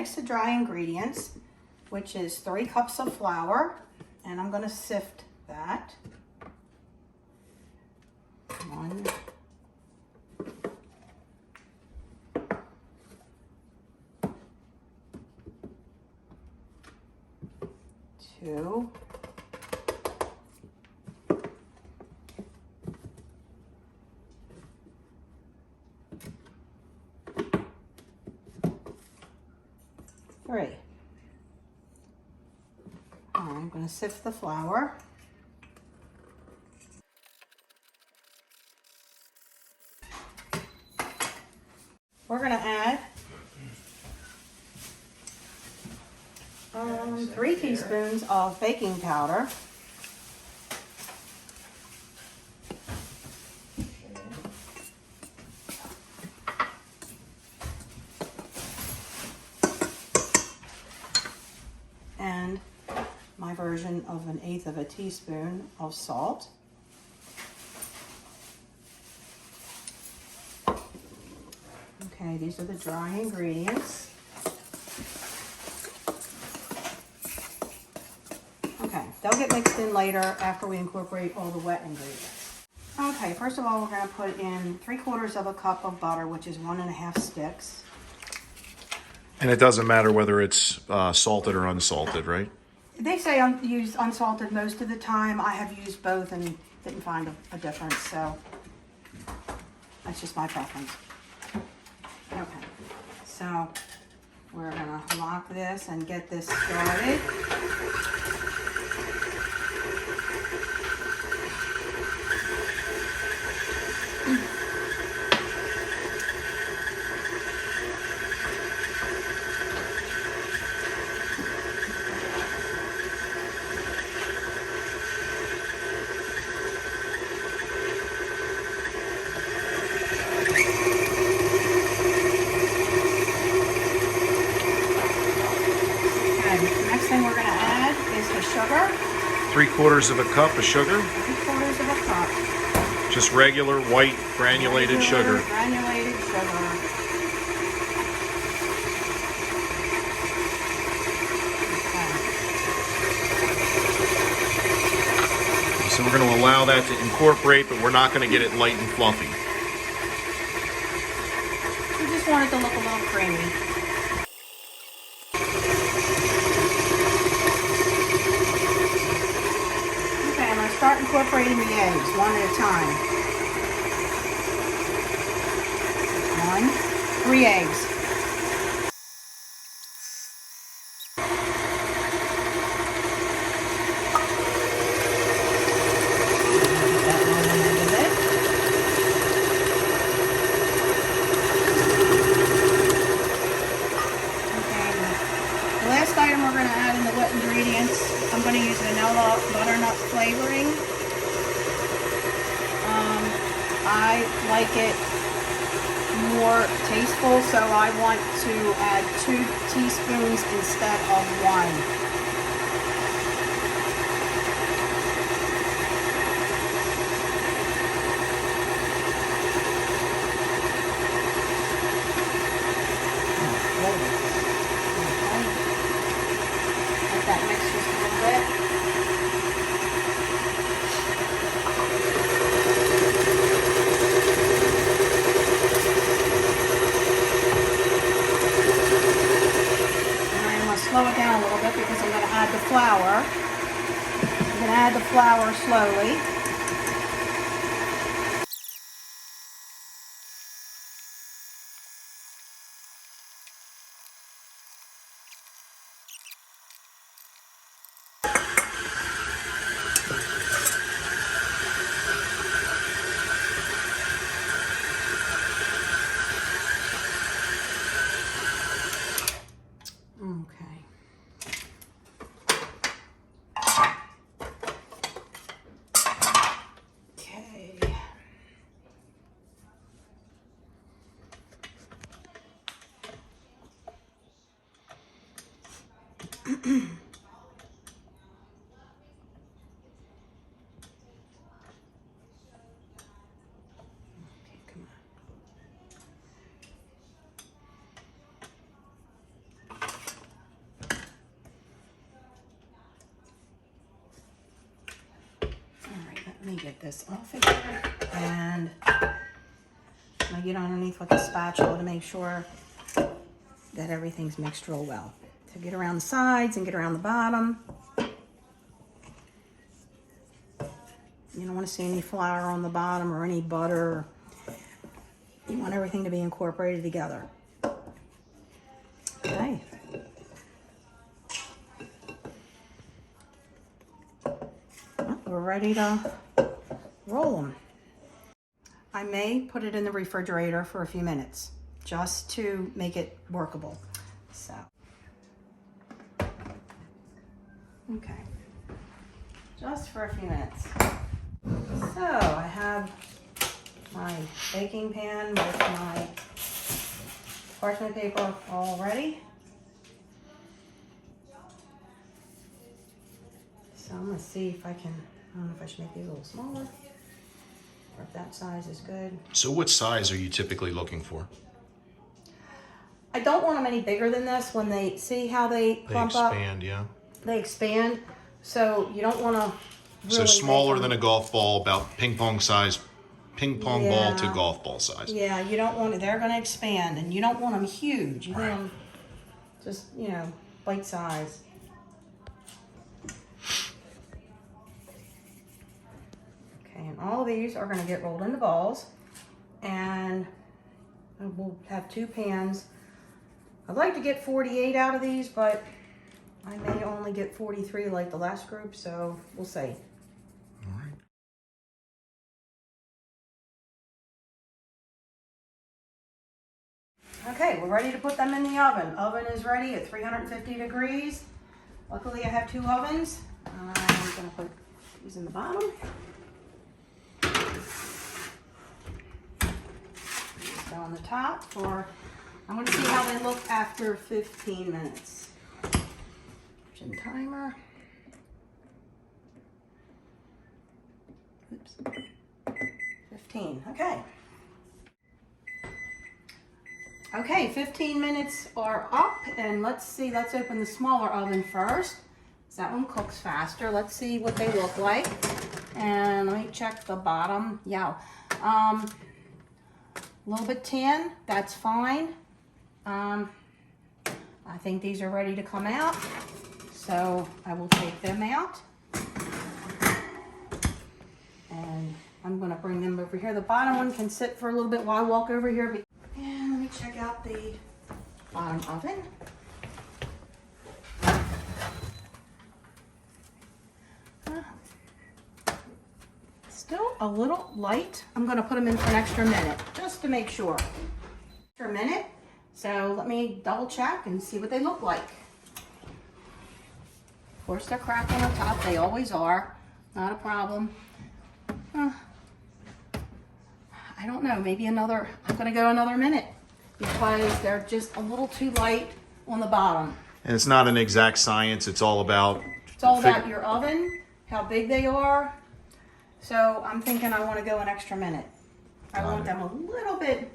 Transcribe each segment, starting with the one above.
mix the dry ingredients, which is 3 cups of flour, and I'm going to sift that. 1, 2, 3. I'm going to sift the flour. We're going to add 3 teaspoons of baking powder. And my version of 1/8 of a teaspoon of salt. Okay, these are the dry ingredients. Okay, they'll get mixed in later after we incorporate all the wet ingredients. Okay, first of all, we're going to put in 3/4 of a cup of butter, which is 1 1/2 sticks. And it doesn't matter whether it's salted or unsalted, right? They say use unsalted most of the time. I have used both and didn't find a difference, so that's just my preference. Okay, so we're gonna lock this and get this started. Next thing we're going to add is the sugar. 3/4 of a cup of sugar. 3/4 of a cup. Just regular white granulated sugar. Granulated sugar. Okay. So we're going to allow that to incorporate, but we're not going to get it light and fluffy. We just want it to look a little creamy. Start incorporating the eggs one at a time. 1, 3 eggs. The last item we're going to add in the wet ingredients, I'm going to use vanilla butternut flavoring. I like it more tasteful, so I want to add 2 teaspoons instead of 1. Let that mix just a little bit. Slow it down a little bit because I'm going to add the flour. I'm going to add the flour slowly. Okay. me get this off of here. And I get underneath with the spatula to make sure that everything's mixed real well. So get around the sides and get around the bottom. You don't want to see any flour on the bottom or any butter. You want everything to be incorporated together. Okay. Well, we're ready to roll them. I may put it in the refrigerator for a few minutes just to make it workable. So, okay, just for a few minutes. So I have my baking pan with my parchment paper all ready. So I'm gonna see if I can, I don't know if I should make these a little smaller or if that size is good. So what size are you typically looking for? I don't want them any bigger than this. When they see how they plump up, Yeah. they expand. So you don't want to really So smaller make than them, a golf ball, about ping pong size, ping pong ball to Yeah. golf ball size. yeah, you don't want to, they're going to expand and you don't want them huge. You Right. want them just, you know, bite size. Okay, and all of these are going to get rolled into balls, and we'll have 2 pans. I'd like to get 48 out of these, but I may only get 43 like the last group, so we'll see. All right. Okay, we're ready to put them in the oven. Oven is ready at 350 degrees. Luckily I have 2 ovens. I'm gonna put these in the bottom. So on the top for, I'm gonna see how they look after 15 minutes. Kitchen timer. Oops. 15, okay. Okay, 15 minutes are up, and let's see, let's open the smaller oven first. That one cooks faster. Let's see what they look like. And let me check the bottom. Yeah, a little bit tan, that's fine. I think these are ready to come out, so I will take them out. And I'm gonna bring them over here. The bottom one can sit for a little bit while I walk over here. And let me check out the bottom oven. Still a little light. I'm gonna put them in for an extra minute, just to make sure. For a minute. So let me double check and see what they look like. Of course they're cracked on the top, they always are. Not a problem. I don't know, maybe another, I'm gonna go another minute because they're just a little too light on the bottom. And it's not an exact science. It's all about... It's all about your oven, how big they are. So I'm thinking I want to go an extra minute. I want them a little bit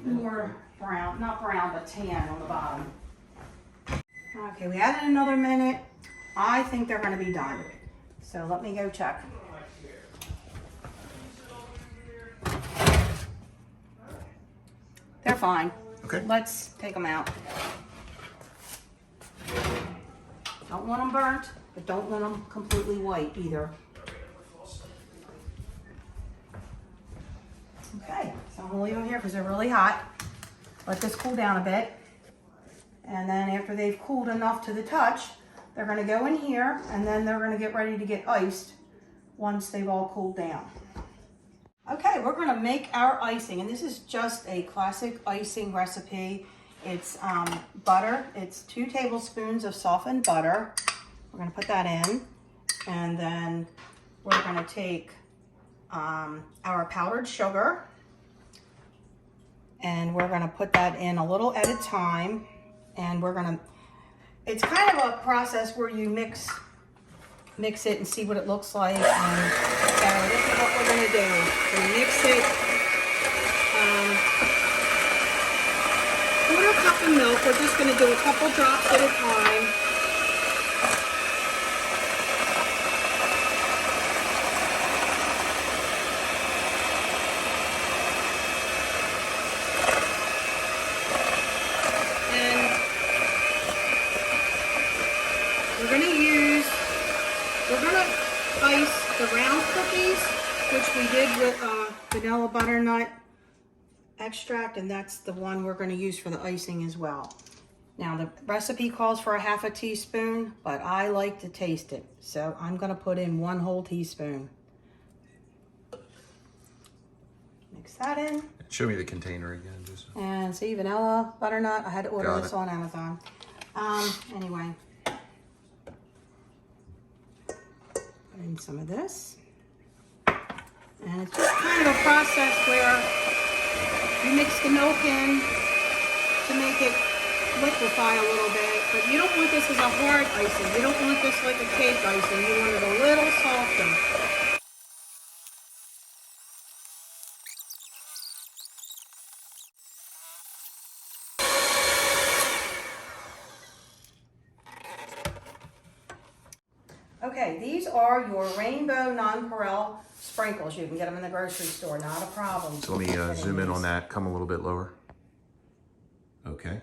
more brown, not brown, but tan on the bottom. Okay, we added another minute. I think they're going to be done. So let me go check. They're fine. Okay. Let's take them out. Don't want them burnt, but don't want them completely white either. Okay, so I'm gonna leave them here because they're really hot. Let this cool down a bit. And then after they've cooled enough to the touch, they're gonna go in here and then they're gonna get ready to get iced once they've all cooled down. Okay, we're gonna make our icing, and this is just a classic icing recipe. It's butter. It's 2 tablespoons of softened butter. We're gonna put that in, and then we're gonna take our powdered sugar, and we're gonna put that in a little at a time, and we're gonna, it's kind of a process where you mix it and see what it looks like. And so this is what we're gonna do. We mix it, 1/4 cup of milk. We're just gonna do a couple drops at a time. we're gonna ice the round cookies, which we did with vanilla butternut extract, and that's the one we're gonna use for the icing as well. Now the recipe calls for a half a teaspoon, but I like to taste it. So I'm gonna put in 1 whole teaspoon. Mix that in. Show me the container again, just. And see, vanilla butternut, I had to order this on Amazon. Anyway. Put in some of this. And it's just kind of a process where you mix the milk in to make it liquefy a little bit, but you don't want this as a hard icing. You don't want this like a cake icing. You want it a little softer. Okay, these are your rainbow nonpareil sprinkles. You can get them in the grocery store, not a problem. So let me zoom in on that, come a little bit lower. Okay.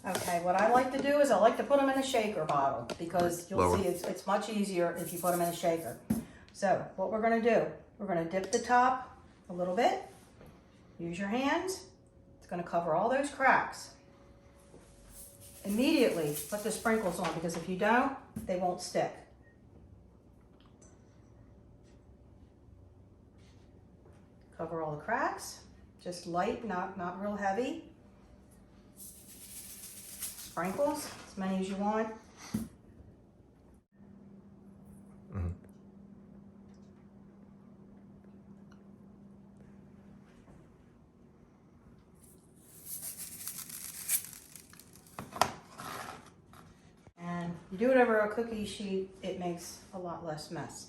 Okay, what I like to do is I like to put them in a shaker bottle because you'll Lower. see it's much easier if you put them in a shaker. So what we're gonna do, we're gonna dip the top a little bit. Use your hands. It's gonna cover all those cracks. Immediately put the sprinkles on because if you don't, they won't stick. Cover all the cracks, just light, not real heavy. Sprinkles, as many as you want. Mm-hmm. And you do it over a cookie sheet, it makes a lot less mess.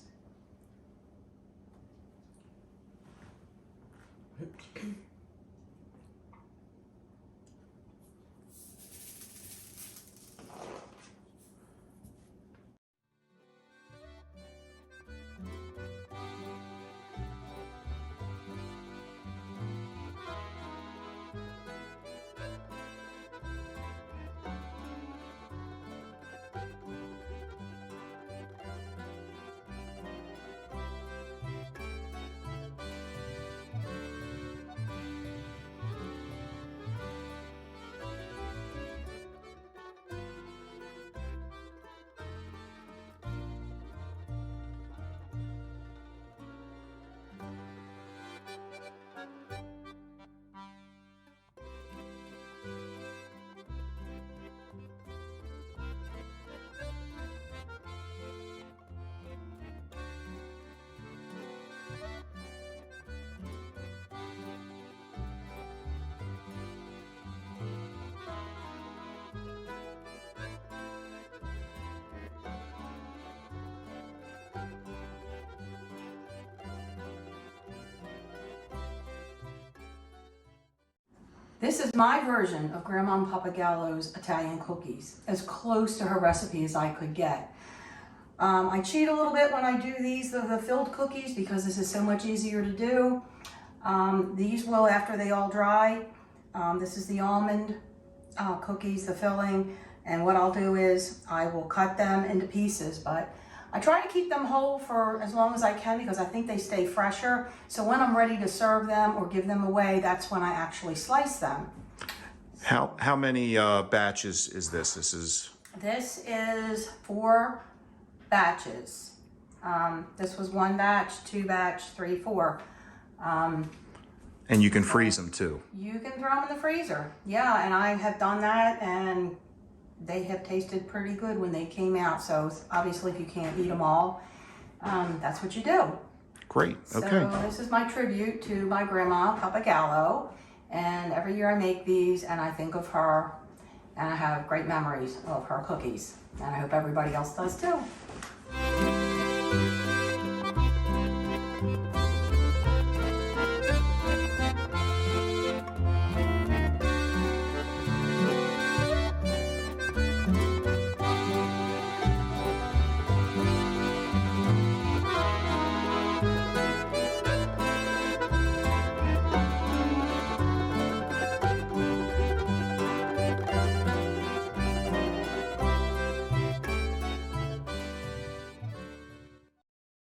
This is my version of Grandmom Pappagallo's Italian cookies, as close to her recipe as I could get. I cheat a little bit when I do these, the filled cookies, because this is so much easier to do. These will, after they all dry, this is the almond cookies, the filling, and what I'll do is I will cut them into pieces, but I try to keep them whole for as long as I can because I think they stay fresher. So when I'm ready to serve them or give them away, that's when I actually slice them. How many batches is this? This is 4 batches. This was 1 batch, 2 batch, 3, 4. And you can freeze them too. You can throw them in the freezer. Yeah, and I have done that and they have tasted pretty good when they came out. So obviously if you can't eat them all, that's what you do. Great, okay. So this is my tribute to my grandma, Pappagallo. And every year I make these and I think of her and I have great memories of her cookies. And I hope everybody else does too.